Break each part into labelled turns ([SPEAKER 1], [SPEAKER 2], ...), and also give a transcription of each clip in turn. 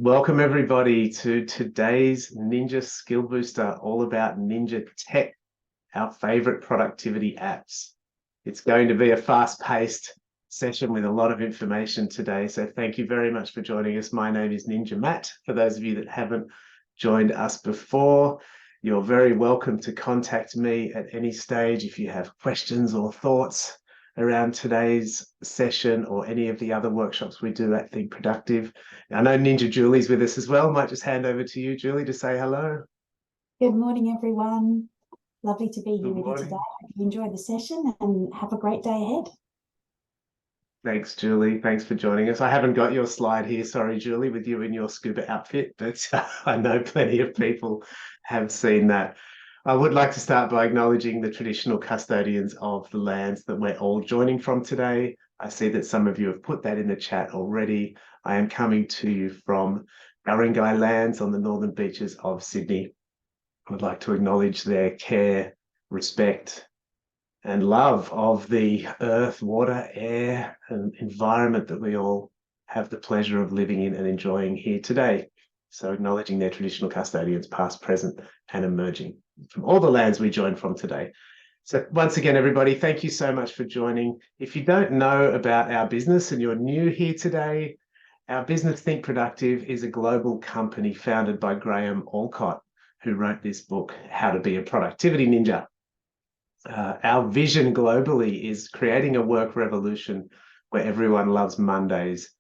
[SPEAKER 1] Welcome everybody to today's Ninja Skill Booster, all about Ninja Tech, our favorite productivity apps. It's going to be a fast-paced session with a lot of information today, so thank you very much for joining us. My name is Ninja Matt. For those of you that haven't joined us before, you're very welcome to contact me at any stage if you have questions or thoughts around today's session or any of the other workshops we do at Think Productive. I know Ninja Julie's with us as well. Might just hand over to you, Julie, to say hello.
[SPEAKER 2] Good morning, everyone. Lovely to be here
[SPEAKER 1] Good
[SPEAKER 2] with you
[SPEAKER 1] morning.
[SPEAKER 2] today. Hope you enjoy the session and have a great day ahead.
[SPEAKER 1] Thanks, Julie. Thanks for joining us. I haven't got your slide here, sorry, Julie, with you in your scuba outfit, but I know plenty of people have seen that. I would like to start by acknowledging the traditional custodians of the lands that we're all joining from today. I see that some of you have put that in the chat already. I am coming to you from Barangay lands on the northern beaches of Sydney. I would like to acknowledge their care, respect, and love of the earth, water, air, and environment that we all have the pleasure of living in and enjoying here today. So acknowledging their traditional custodians, past, present, and emerging from all the lands we join from today. So once again, everybody, thank you so much for joining. If you don't know about our business and you're new here today, our business Think Productive is a global company founded by Graham Alcott, who wrote this book, How to Be a Productivity Ninja. Our vision globally is creating a work revolution where everyone loves Mondays.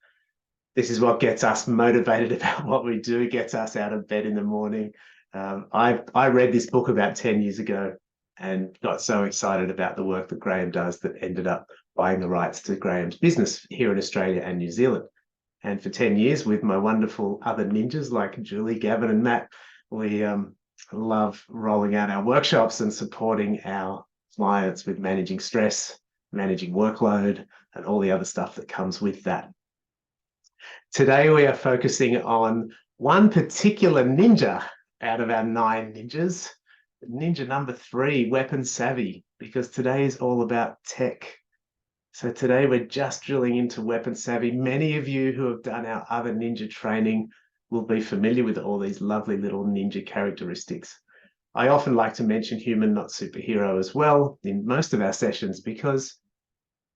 [SPEAKER 1] This is what gets us motivated about what we do, gets us out of bed in the morning. I read this book about 10 years ago and got so excited about the work that Graham does that ended up buying the rights to Graham's business here in Australia and New Zealand. And for 10 years with my wonderful other ninjas like Julie, Gavin and Matt, we love rolling out our workshops and supporting our clients with managing stress, managing workload, and all the other stuff that comes with that. Today, we are focusing on one particular ninja out of our 9 ninjas, ninja number 3, weapon savvy, because today is all about tech. So today we're just drilling into weapon savvy. Many of you who have done our other ninja training will be familiar with all these lovely little ninja characteristics. I often like to mention human, not superhero as well in most of our sessions, because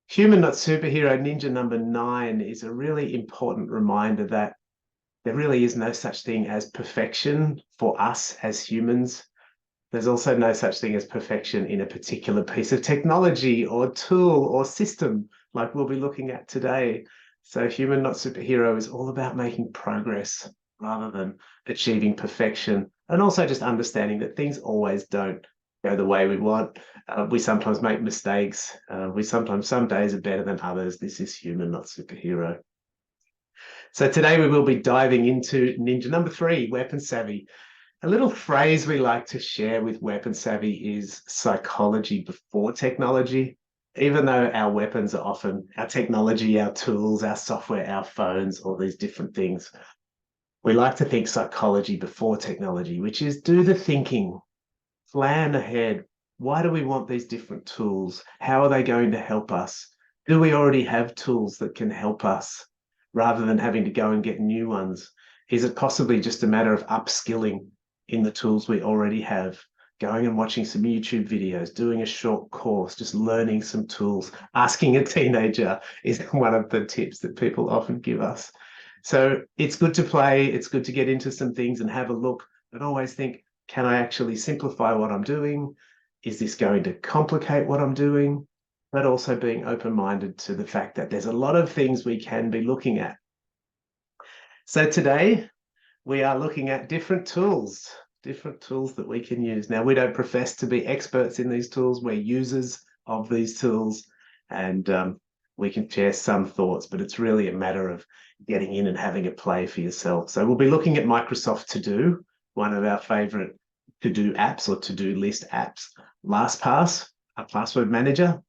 [SPEAKER 1] human, not superhero, ninja number 9 is a really important reminder that there really is no such thing as perfection for us as humans. There's also no such thing as perfection in a particular piece of technology or tool or system like we'll be looking at today. So human, not superhero is all about making progress rather than achieving perfection, and also just understanding that things always don't go the way we want. We sometimes make mistakes. Some days are better than others. This is human, not superhero. So today we will be diving into ninja number 3, weapon savvy. A little phrase we like to share with weapon savvy is psychology before technology. Even though our weapons are often our technology, our tools, our software, our phones, all these different things, we like to think psychology before technology, which is do the thinking, plan ahead. Why do we want these different tools? How are they going to help us? Do we already have tools that can help us rather than having to go and get new ones? Is it possibly just a matter of upskilling in the tools we already have? Going and watching some YouTube videos, doing a short course, just learning some tools. Asking a teenager is one of the tips that people often give us. So it's good to play, it's good to get into some things and have a look, but always think, can I actually simplify what I'm doing? Is this going to complicate what I'm doing? But also being open-minded to the fact that there's a lot of things we can be looking at. So today we are looking at different tools that we can use. Now, we don't profess to be experts in these tools. We're users of these tools, and we can share some thoughts, but it's really a matter of getting in and having a play for yourself. So we'll be looking at Microsoft To Do, one of our favorite to-do apps or to-do list apps. LastPass, a password manager.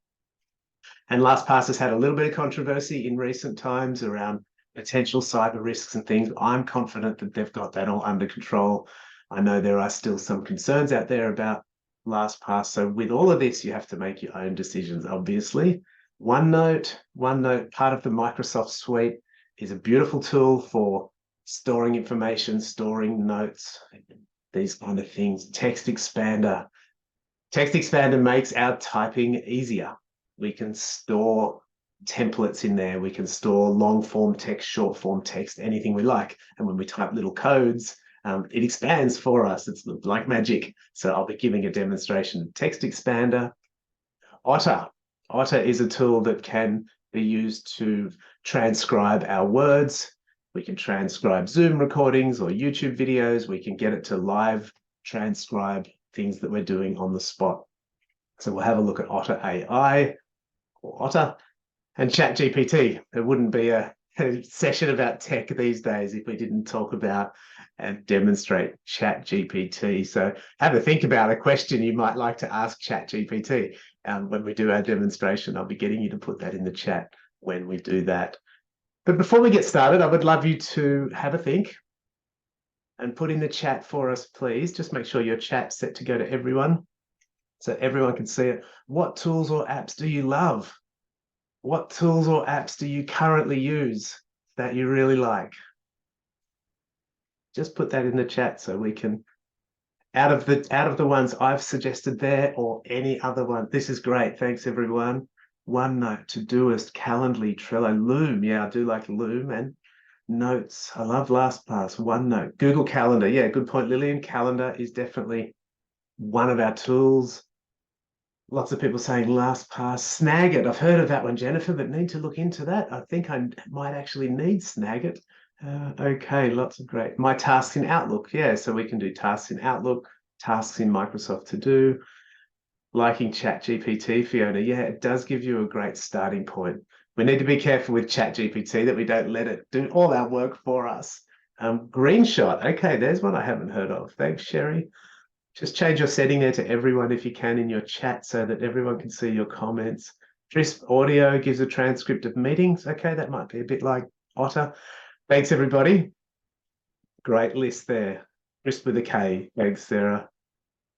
[SPEAKER 1] And LastPass has had a little bit of controversy in recent times around potential cyber risks and things. I'm confident that they've got that all under control. I know there are still some concerns out there about LastPass. So with all of this, you have to make your own decisions, obviously. OneNote, part of the Microsoft suite, is a beautiful tool for storing information, storing notes, these kind of things. Text expander. Text expander makes our typing easier. We can store templates in there. We can store long form text, short form text, anything we like. And when we type little codes, it expands for us. It's like magic. So I'll be giving a demonstration of text expander. Otter. Otter is a tool that can be used to transcribe our words. We can transcribe Zoom recordings or YouTube videos. We can get it to live transcribe things that we're doing on the spot. So we'll have a look at Otter AI or Otter and ChatGPT. There wouldn't be a session about tech these days if we didn't talk about and demonstrate ChatGPT. So have a think about a question you might like to ask ChatGPT. When we do our demonstration, I'll be getting you to put that in the chat when we do that. But before we get started, I would love you to have a think and put in the chat for us, please. Just make sure your chat's set to go to everyone so everyone can see it. What tools or apps do you love? What tools or apps do you currently use that you really like? Just put that in the chat so we can, out of the ones I've suggested there or any other one. This is great. Thanks, everyone. OneNote, Todoist, Calendly, Trello, Loom. Yeah, I do like Loom and Notes. I love LastPass, OneNote, Google Calendar. Yeah, good point, Lillian. Calendar is definitely one of our tools. Lots of people saying LastPass, Snagit. I've heard of that one, Jennifer, but need to look into that. I think I might actually need Snagit. Okay, lots of great. My tasks in Outlook. Yeah, so we can do tasks in Outlook, tasks in Microsoft To Do. Liking ChatGPT, Fiona. Yeah, it does give you a great starting point. We need to be careful with ChatGPT that we don't let it do all our work for us. Greenshot. Okay, there's one I haven't heard of. Thanks, Sherry. Just change your setting there to everyone if you can in your chat so that everyone can see your comments. Crisp Audio gives a transcript of meetings. Okay, that might be a bit like Otter. Thanks, everybody. Great list there. Crisp with a K. Thanks, Sarah.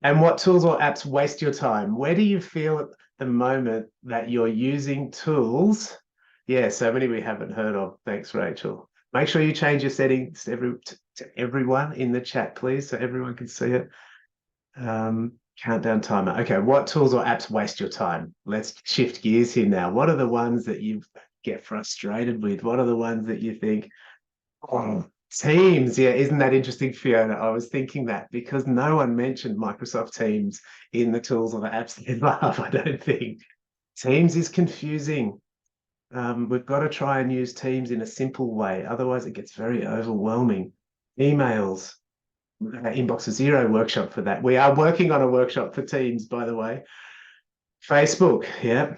[SPEAKER 1] And what tools or apps waste your time? Where do you feel at the moment that you're using tools? Yeah, so many we haven't heard of. Thanks, Rachel. Make sure you change your settings to everyone in the chat, please, so everyone can see it. Countdown timer. Okay, what tools or apps waste your time? Let's shift gears here now. What are the ones that you get frustrated with? What are the ones that you think, oh, Teams? Yeah, isn't that interesting, Fiona? I was thinking that because no one mentioned Microsoft Teams in the tools or the apps they love, I don't think. Teams is confusing. We've got to try and use Teams in a simple way. Otherwise, it gets very overwhelming. Emails. Inbox of Zero workshop for that. We are working on a workshop for Teams, by the way. Facebook, yeah,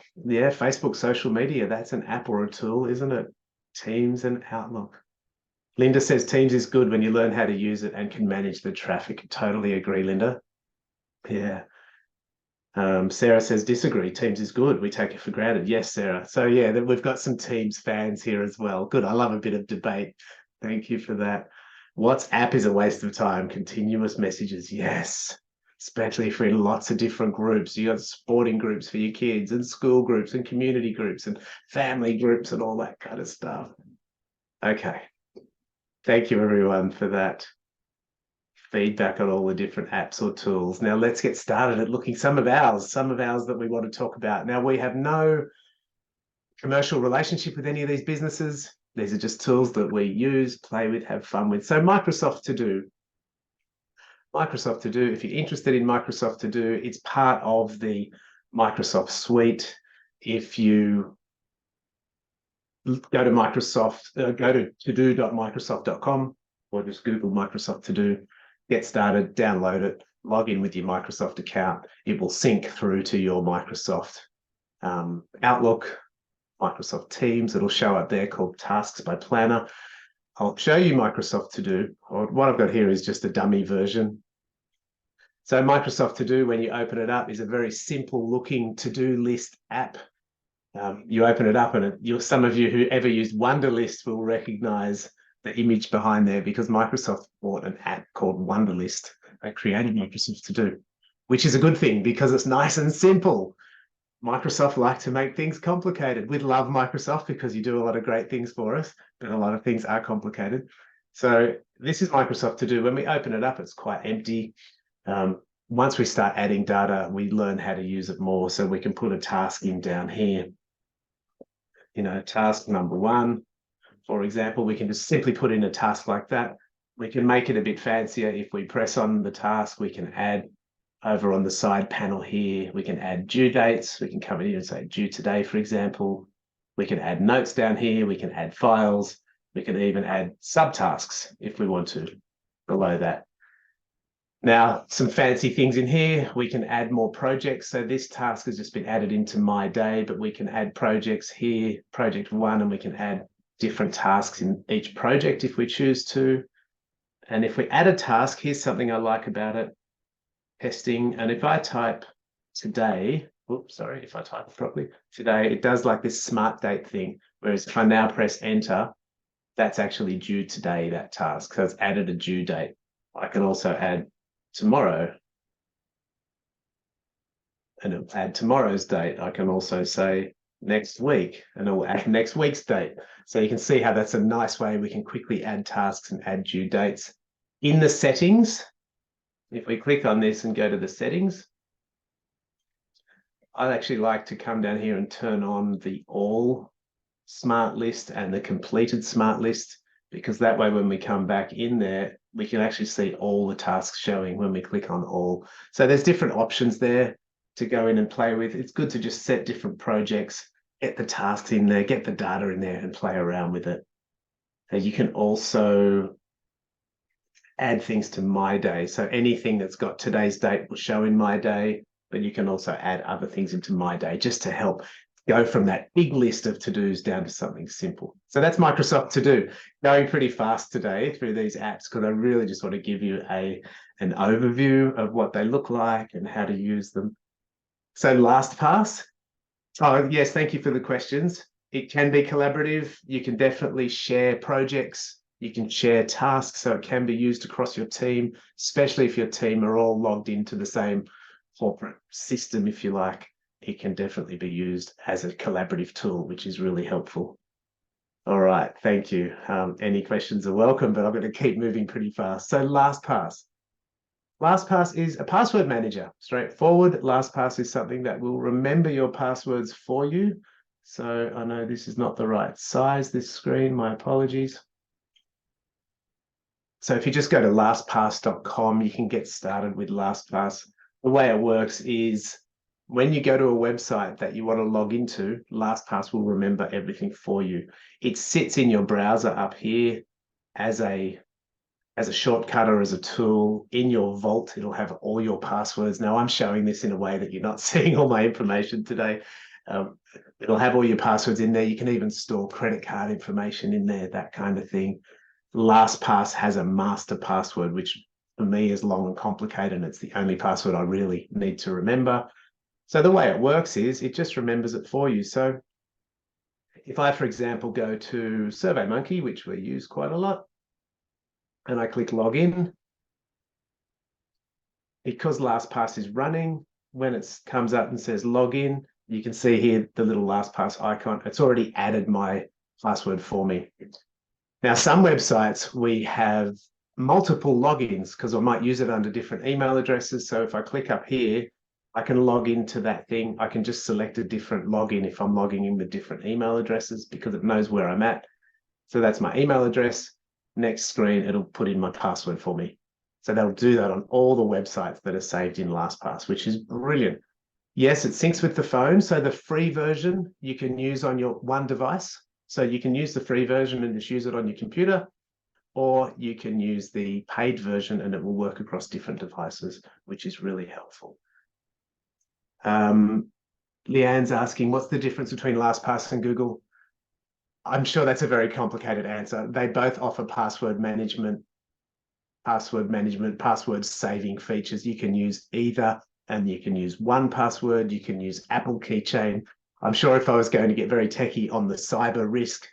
[SPEAKER 1] Facebook social media. That's an app or a tool, isn't it? Teams and Outlook. Linda says Teams is good when you learn how to use it and can manage the traffic. Totally agree, Linda. Yeah. Sarah says disagree. Teams is good. We take it for granted. Yes, Sarah. So yeah, we've got some Teams fans here as well. Good. I love a bit of debate. Thank you for that. WhatsApp is a waste of time. Continuous messages, yes. Especially for in lots of different groups. You got sporting groups for your kids and school groups and community groups and family groups and all that kind of stuff. Okay. Thank you, everyone, for that feedback on all the different apps or tools. Now let's get started at looking some of ours that we want to talk about. Now we have no commercial relationship with any of these businesses. These are just tools that we use, play with, have fun with. So Microsoft To Do. Microsoft To Do, if you're interested in Microsoft To Do, it's part of the Microsoft suite. If you go to Microsoft, go to todo.microsoft.com or just Google Microsoft To Do, get started, download it, log in with your Microsoft account. It will sync through to your Microsoft Outlook, Microsoft Teams. It'll show up there called Tasks by Planner. I'll show you Microsoft To Do. Or what I've got here is just a dummy version. So Microsoft To Do, when you open it up, is a very simple looking to-do list app. You open it up and some of you who ever used Wunderlist will recognize the image behind there because Microsoft bought an app called Wunderlist. They created Microsoft To Do, which is a good thing because it's nice and simple. Microsoft like to make things complicated. We love Microsoft because you do a lot of great things for us, but a lot of things are complicated. So this is Microsoft To Do. When we open it up, it's quite empty. Once we start adding data, we learn how to use it more. So we can put a task in down here. Task number 1, for example, we can just simply put in a task like that. We can make it a bit fancier. If we press on the task, we can add over on the side panel here, we can add due dates. We can come in here and say due today, for example. We can add notes down here. We can add files. We can even add subtasks if we want to below that. Now, some fancy things in here. We can add more projects. So this task has just been added into my day, but we can add projects here, project 1, and we can add different tasks in each project if we choose to. And if we add a task, here's something I like about it. Testing, and if I type today, if I type it properly, today, it does like this smart date thing, whereas if I now press enter, that's actually due today, that task. So it's added a due date. I can also add tomorrow, and it'll add tomorrow's date. I can also say next week, and it will add next week's date. So you can see how that's a nice way we can quickly add tasks and add due dates. In the settings, if we click on this and go to the settings, I'd actually like to come down here and turn on the all smart list and the completed smart list, because that way when we come back in there, we can actually see all the tasks showing when we click on all. So there's different options there to go in and play with. It's good to just set different projects, get the tasks in there, get the data in there and play around with it. You can also add things to my day. So anything that's got today's date will show in my day, but you can also add other things into my day just to help go from that big list of to-dos down to something simple. So that's Microsoft To Do. Going pretty fast today through these apps because I really just want to give you an overview of what they look like and how to use them. So LastPass. Oh, yes, thank you for the questions. It can be collaborative. You can definitely share projects. You can share tasks, so it can be used across your team, especially if your team are all logged into the same corporate system, if you like. It can definitely be used as a collaborative tool, which is really helpful. All right, thank you. Any questions are welcome, but I'm going to keep moving pretty fast. So LastPass. LastPass is a password manager, straightforward. LastPass is something that will remember your passwords for you. So I know this is not the right size, this screen, my apologies. So if you just go to lastpass.com, you can get started with LastPass. The way it works is when you go to a website that you want to log into, LastPass will remember everything for you. It sits in your browser up here as a shortcut or as a tool. In your vault, it'll have all your passwords. Now I'm showing this in a way that you're not seeing all my information today. It'll have all your passwords in there. You can even store credit card information in there, that kind of thing. LastPass has a master password, which for me is long and complicated, and it's the only password I really need to remember. So the way it works is it just remembers it for you. So if I, for example, go to SurveyMonkey, which we use quite a lot, and I click login, because LastPass is running, when it comes up and says login, you can see here the little LastPass icon. It's already added my password for me. Now, some websites, we have multiple logins because I might use it under different email addresses. So if I click up here, I can log into that thing. I can just select a different login if I'm logging in with different email addresses because it knows where I'm at. So that's my email address. Next screen, it'll put in my password for me. So they'll do that on all the websites that are saved in LastPass, which is brilliant. Yes, it syncs with the phone. So the free version you can use on your one device. So you can use the free version and just use it on your computer, or you can use the paid version and it will work across different devices, which is really helpful. Leanne's asking, what's the difference between LastPass and Google? I'm sure that's a very complicated answer. They both offer password saving features. You can use either, and you can use one password. You can use Apple Keychain. I'm sure if I was going to get very techie on the cyber risk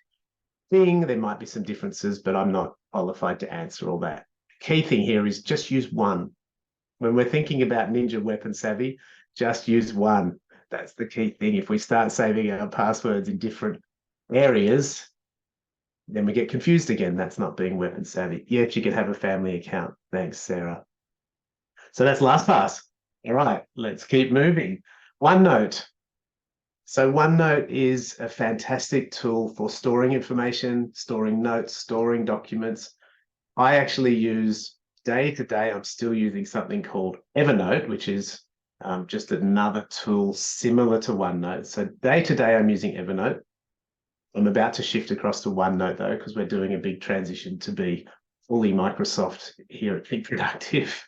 [SPEAKER 1] thing, there might be some differences, but I'm not qualified to answer all that. Key thing here is just use one. When we're thinking about Ninja Weapon Savvy, just use one. That's the key thing. If we start saving our passwords in different areas, Then we get confused again. That's not being weapon savvy. Yes, you can have a family account. Thanks, Sarah. So that's LastPass. All right, let's keep moving. OneNote. So OneNote is a fantastic tool for storing information, storing notes, storing documents. I actually use day to day, I'm still using something called Evernote, which is just another tool similar to OneNote. So day to day, I'm using Evernote. I'm about to shift across to OneNote though, because we're doing a big transition to be fully Microsoft here at Think Productive.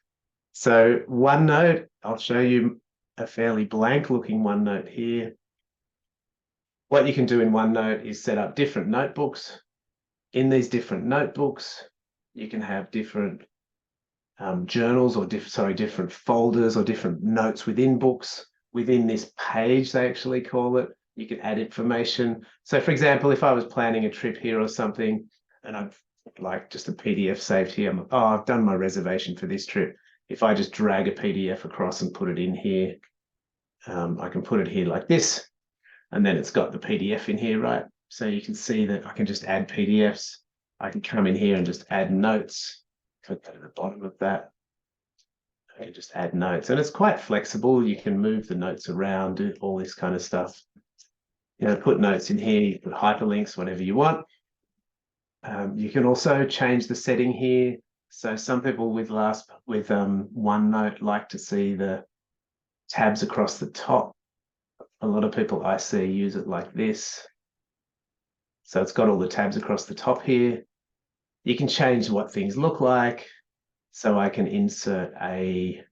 [SPEAKER 1] So OneNote, I'll show you a fairly blank looking OneNote here. What you can do in OneNote is set up different notebooks. In these different notebooks, you can have different journals or different folders or different notes within books. Within this page, they actually call it, you can add information. So for example, if I was planning a trip here or something, and I've like just a PDF saved here, I've done my reservation for this trip. If I just drag a PDF across and put it in here, I can put it here like this, and then it's got the PDF in here, right? So you can see that I can just add PDFs. I can come in here and just add notes. Click at the bottom of that. I can just add notes, and it's quite flexible. You can move the notes around, do all this kind of stuff. You know, put notes in here, you put hyperlinks, whatever you want. You can also change the setting here. So some people with OneNote like to see the tabs across the top. A lot of people I see use it like this. So it's got all the tabs across the top here. You can change what things look like. So I can insert a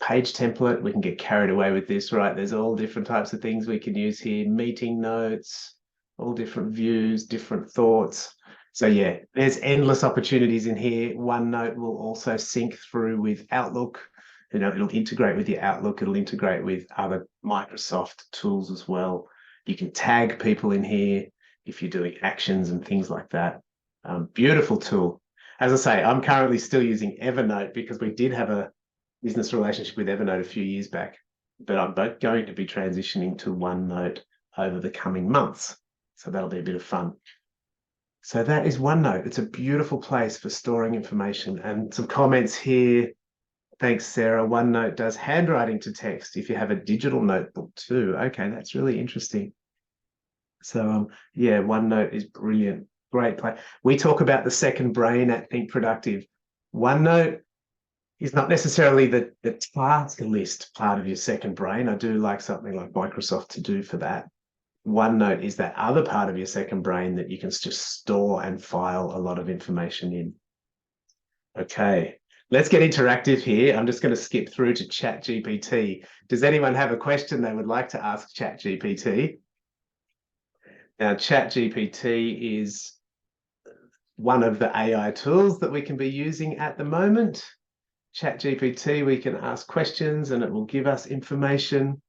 [SPEAKER 1] page template. We can get carried away with this, right? There's all different types of things we can use here. Meeting notes, all different views, different thoughts. So yeah, there's endless opportunities in here. OneNote will also sync through with Outlook. You know, it'll integrate with your Outlook. It'll integrate with other Microsoft tools as well. You can tag people in here if you're doing actions and things like that. Beautiful tool. As I say, I'm currently still using Evernote because we did have a business relationship with Evernote a few years back, but I'm going to be transitioning to OneNote over the coming months. So that'll be a bit of fun. So that is OneNote. It's a beautiful place for storing information. And some comments here. Thanks, Sarah. OneNote does handwriting to text if you have a digital notebook too. Okay, that's really interesting. So yeah, OneNote is brilliant. Great place. We talk about the second brain at Think Productive. OneNote is not necessarily the task list part of your second brain. I do like something like Microsoft to do for that. OneNote is that other part of your second brain that you can just store and file a lot of information in. Okay, let's get interactive here. I'm just going to skip through to ChatGPT. Does anyone have a question they would like to ask ChatGPT? Now, ChatGPT is one of the AI tools that we can be using at the moment. ChatGPT, we can ask questions and it will give us information.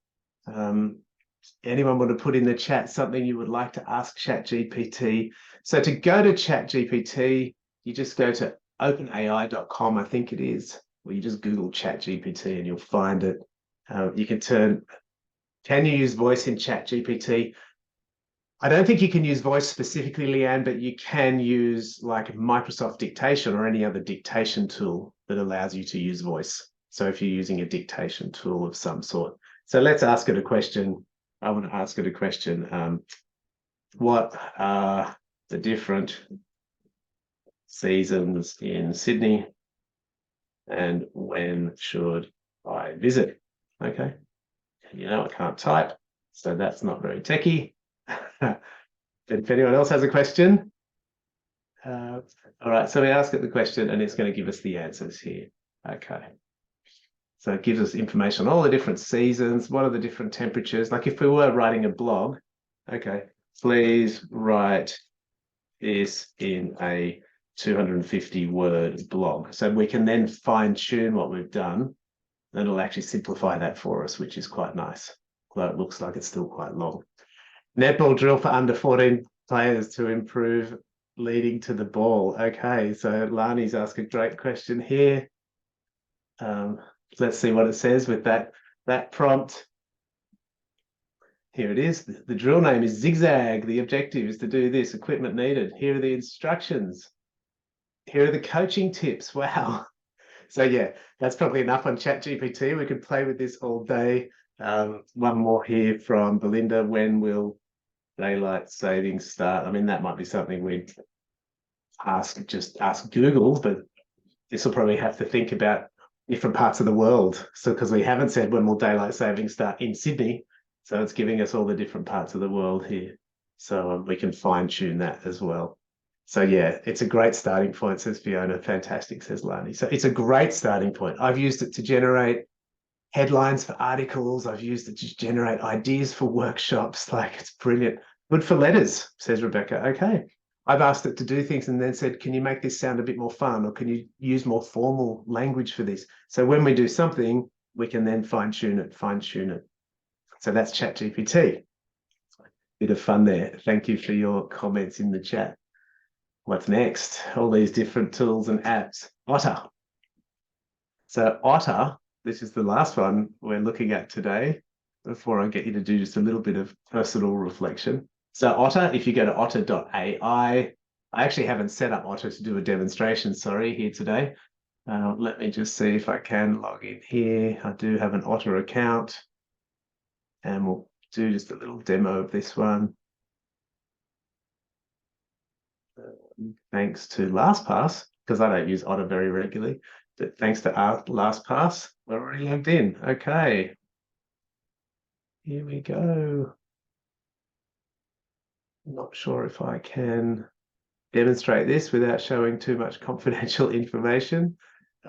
[SPEAKER 1] Anyone want to put in the chat something you would like to ask ChatGPT? So to go to ChatGPT, you just go to openai.com, I think it is, or you just Google ChatGPT and you'll find it. You can you use voice in ChatGPT? I don't think you can use voice specifically, Leanne, but you can use like Microsoft Dictation or any other dictation tool that allows you to use voice. So if you're using a dictation tool of some sort. So let's ask it a question. I want to ask it a question. What are the different seasons in Sydney and when should I visit? Okay. You know, I can't type, so that's not very techie. If anyone else has a question. All right, so we ask it the question and it's going to give us the answers here. Okay. So it gives us information on all the different seasons, what are the different temperatures. Like if we were writing a blog, okay, please write this in a 250-word blog. So we can then fine tune what we've done and it'll actually simplify that for us, which is quite nice, although it looks like it's still quite long. Netball drill for under 14 players to improve leading to the ball. Okay, so Lani's asked a great question here. Let's see what it says with that prompt. Here it is. The drill name is Zigzag. The objective is to do this. Equipment needed. Here are the instructions. Here are the coaching tips. Wow. So yeah, that's probably enough on ChatGPT. We could play with this all day. One more here from Belinda. When will daylight savings start? I mean, that might be something we'd just ask Google, but this will probably have to think about different parts of the world. So because we haven't said when will daylight savings start in Sydney, so it's giving us all the different parts of the world here. So we can fine tune that as well. So yeah, it's a great starting point, says Fiona. Fantastic, says Lani. So it's a great starting point. I've used it to generate headlines for articles. I've used it to generate ideas for workshops. Like, it's brilliant. Good for letters, says Rebecca. Okay. I've asked it to do things and then said, can you make this sound a bit more fun, or can you use more formal language for this? So when we do something, we can then fine tune it. So that's ChatGPT. Bit of fun there. Thank you for your comments in the chat. What's next? All these different tools and apps. Otter. So Otter, this is the last one we're looking at today, before I get you to do just a little bit of personal reflection. So Otter, if you go to otter.ai, I actually haven't set up Otter to do a demonstration, sorry, here today. Let me just see if I can log in here. I do have an Otter account, and we'll do just a little demo of this one. Thanks to LastPass, because I don't use Otter very regularly, but thanks to LastPass, we're already logged in. Okay. Here we go. I'm not sure if I can demonstrate this without showing too much confidential information.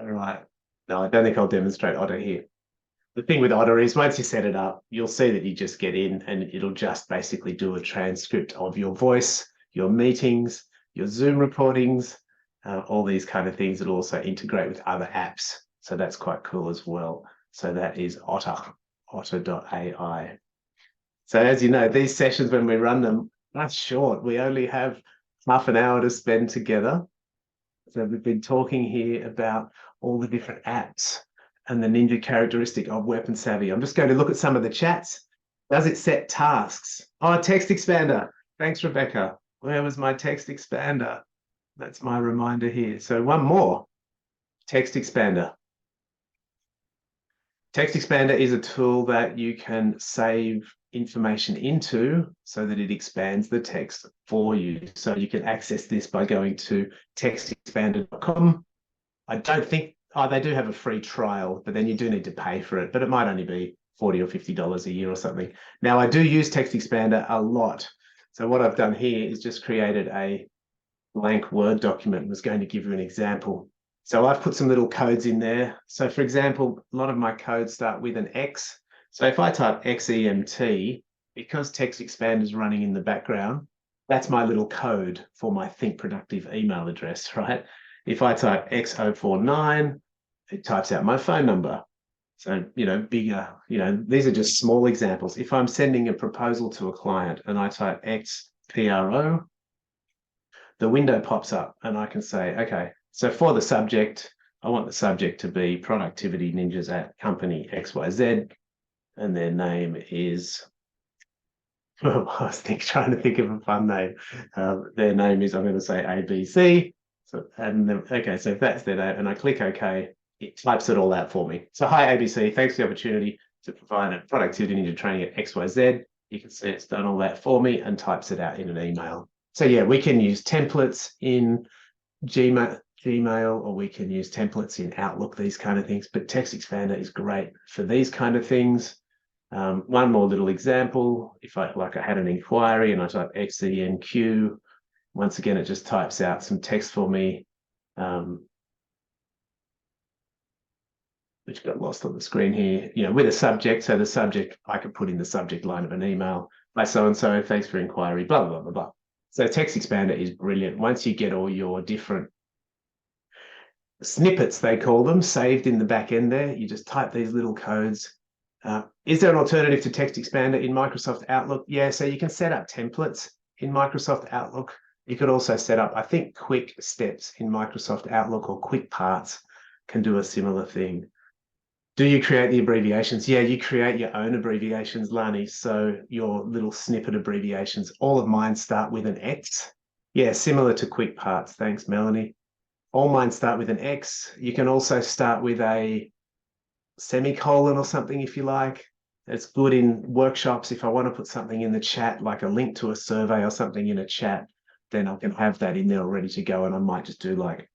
[SPEAKER 1] All right. No, I don't think I'll demonstrate Otter here. The thing with Otter is once you set it up, you'll see that you just get in and it'll just basically do a transcript of your voice, your meetings, your Zoom recordings, all these kind of things. It'll also integrate with other apps. So that's quite cool as well. So that is Otter, otter.ai. So as you know, these sessions, when we run them, that's short. We only have half an hour to spend together. So we've been talking here about all the different apps and the ninja characteristic of Weapon Savvy. I'm just going to look at some of the chats. Does it set tasks? Oh, text expander. Thanks, Rebecca. Where was my text expander? That's my reminder here. So one more, text expander. Text expander is a tool that you can save information into so that it expands the text for you. So you can access this by going to textexpander.com. I don't think, they do have a free trial, but then you do need to pay for it, but it might only be $40 or $50 a year or something. Now, I do use Text Expander a lot. So what I've done here is just created a blank Word document. I was going to give you an example. So I've put some little codes in there. So for example, a lot of my codes start with an X. So if I type XEMT, because Text Expander is running in the background, that's my little code for my Think Productive email address, right? If I type X049, it types out my phone number. So, bigger, these are just small examples. If I'm sending a proposal to a client and I type XPRO, the window pops up and I can say, okay, so for the subject, I want the subject to be Productivity Ninjas at Company XYZ, and their name is, I was trying to think of a fun name. Their name is, I'm going to say ABC. So, okay, so if that's their name, and I click OK, it types it all out for me. So hi, ABC, thanks for the opportunity to provide a productivity ninja training at XYZ. You can see it's done all that for me and types it out in an email. So yeah, we can use templates in Gmail, or we can use templates in Outlook, these kind of things. But Text Expander is great for these kind of things. One more little example, if I had an inquiry and I type XENQ, once again, it just types out some text for me, which got lost on the screen here, with a subject. So the subject, I could put in the subject line of an email, by so-and-so, thanks for inquiry, blah, blah, blah, blah. So Text Expander is brilliant. Once you get all your different snippets, they call them, saved in the back end there, you just type these little codes. Is there an alternative to Text Expander in Microsoft Outlook? Yeah, so you can set up templates in Microsoft Outlook. You could also set up, I think, quick steps in Microsoft Outlook, or quick parts can do a similar thing. Do you create the abbreviations? Yeah, you create your own abbreviations, Lani. So your little snippet abbreviations, all of mine start with an X. Yeah, similar to quick parts. Thanks, Melanie. All mine start with an X. You can also start with a semicolon or something if you like. It's good in workshops. If I want to put something in the chat, like a link to a survey or something in a chat, then I can have that in there ready to go. And I might just do like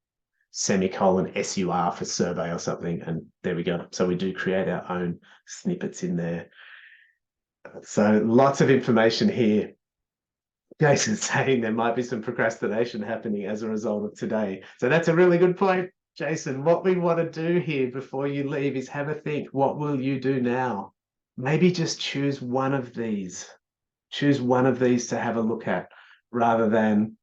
[SPEAKER 1] semicolon SUR for survey or something. And there we go. So we do create our own snippets in there. So lots of information here. Jason's saying there might be some procrastination happening as a result of today. So that's a really good point, Jason. What we want to do here before you leave is have a think. What will you do now? Maybe just choose one of these. Choose one of these to have a look at rather than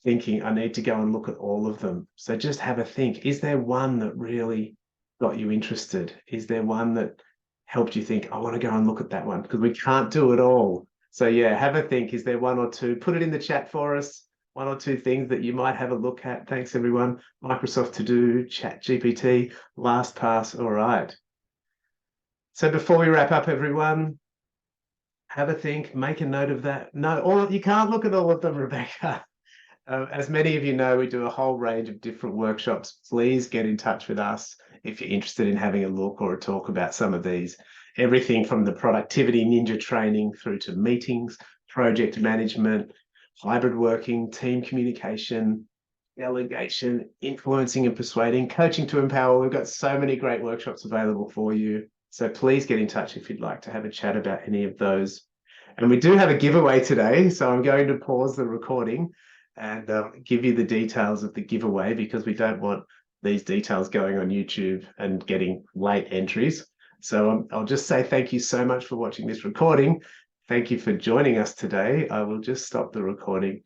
[SPEAKER 1] thinking, I need to go and look at all of them. So just have a think. Is there one that really got you interested? Is there one that helped you think, I want to go and look at that one? Because we can't do it all. So yeah, have a think. Is there one or two? Put it in the chat for us. One or two things that you might have a look at. Thanks, everyone. Microsoft To Do, Chat GPT, LastPass. All right. So before we wrap up, everyone, have a think, make a note of that. No, or you can't look at all of them, Rebecca. As many of you know, we do a whole range of different workshops. Please get in touch with us if you're interested in having a look or a talk about some of these. Everything from the productivity ninja training through to meetings, project management, hybrid working, team communication, delegation, influencing and persuading, coaching to empower. We've got so many great workshops available for you. So please get in touch if you'd like to have a chat about any of those. And we do have a giveaway today. So I'm going to pause the recording and give you the details of the giveaway because we don't want these details going on YouTube and getting late entries. So I'll just say thank you so much for watching this recording. Thank you for joining us today. I will just stop the recording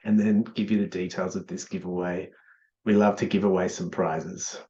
[SPEAKER 1] and then give you the details of this giveaway. We love to give away some prizes.